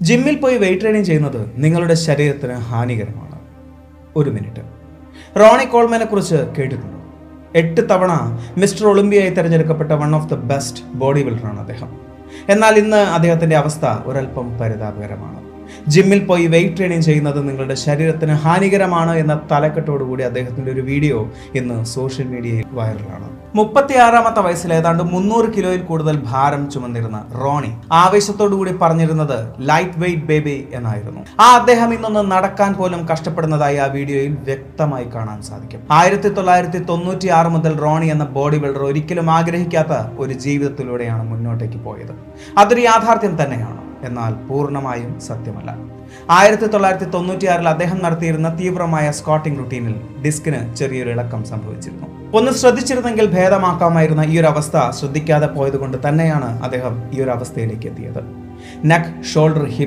ജിമ്മിൽ പോയി wait training ചെയ്യുന്നത് നിങ്ങളുടെ ശരീരത്തിന് ഹാനികരമാണ്. ഒരു മിനിറ്റ്. റോണി കോൾമാനെ കുറിച്ച് കേട്ടിട്ടുണ്ടോ? 8 തവണ മിസ്റ്റർ ഒളിമ്പിയയായി തിരഞ്ഞെടുക്കപ്പെട്ട one of the best body ബിൽഡറാണ് അദ്ദേഹം. എന്നാൽ ഇന്ന് അദ്ദേഹത്തിന്റെ അവസ്ഥ ഒരൽപ്പം പരിതാപകരമാണ്. ജിമ്മിൽ പോയി വെയിറ്റ് ട്രെയിനിങ് ചെയ്യുന്നത് നിങ്ങളുടെ ശരീരത്തിന് ഹാനികരമാണ് എന്ന തലക്കെട്ടോടുകൂടി അദ്ദേഹത്തിന്റെ ഒരു വീഡിയോ ഇന്ന് സോഷ്യൽ മീഡിയയിൽ വൈറലാണ്. 36-ാമത്തെ വയസ്സിൽ ഏതാണ്ട് 300 കിലോയിൽ കൂടുതൽ ഭാരം ചുമന്നിരുന്ന റോണി ആവേശത്തോടുകൂടി പറഞ്ഞിരുന്നത് ലൈറ്റ് വെയ്റ്റ് ബേബി എന്നായിരുന്നു. അദ്ദേഹം ഇന്നൊന്ന് നടക്കാൻ പോലും കഷ്ടപ്പെടുന്നതായി ആ വീഡിയോയിൽ വ്യക്തമായി കാണാൻ സാധിക്കും. 1996 മുതൽ റോണി എന്ന ബോഡി ബിൽഡർ ഒരിക്കലും ആഗ്രഹിക്കാത്ത ഒരു ജീവിതത്തിലൂടെയാണ് മുന്നോട്ടേക്ക് പോയത്. അതൊരു യാഥാർത്ഥ്യം തന്നെയാണ്, എന്നാൽ പൂർണ്ണമായും സത്യമല്ല. 1996 അദ്ദേഹം നടത്തിയിരുന്ന തീവ്രമായ സ്ക്വാട്ടിംഗ് റുട്ടീനിൽ ഡിസ്കിന് ചെറിയൊരു ഇളക്കം സംഭവിച്ചിരുന്നു. ഒന്ന് ശ്രദ്ധിച്ചിരുന്നെങ്കിൽ ഭേദമാക്കാമായിരുന്ന ഈ ഒരു അവസ്ഥ ശ്രദ്ധിക്കാതെ പോയത് കൊണ്ട് തന്നെയാണ് അദ്ദേഹം ഈ ഒരു അവസ്ഥയിലേക്ക് എത്തിയത്. Neck, shoulder, hip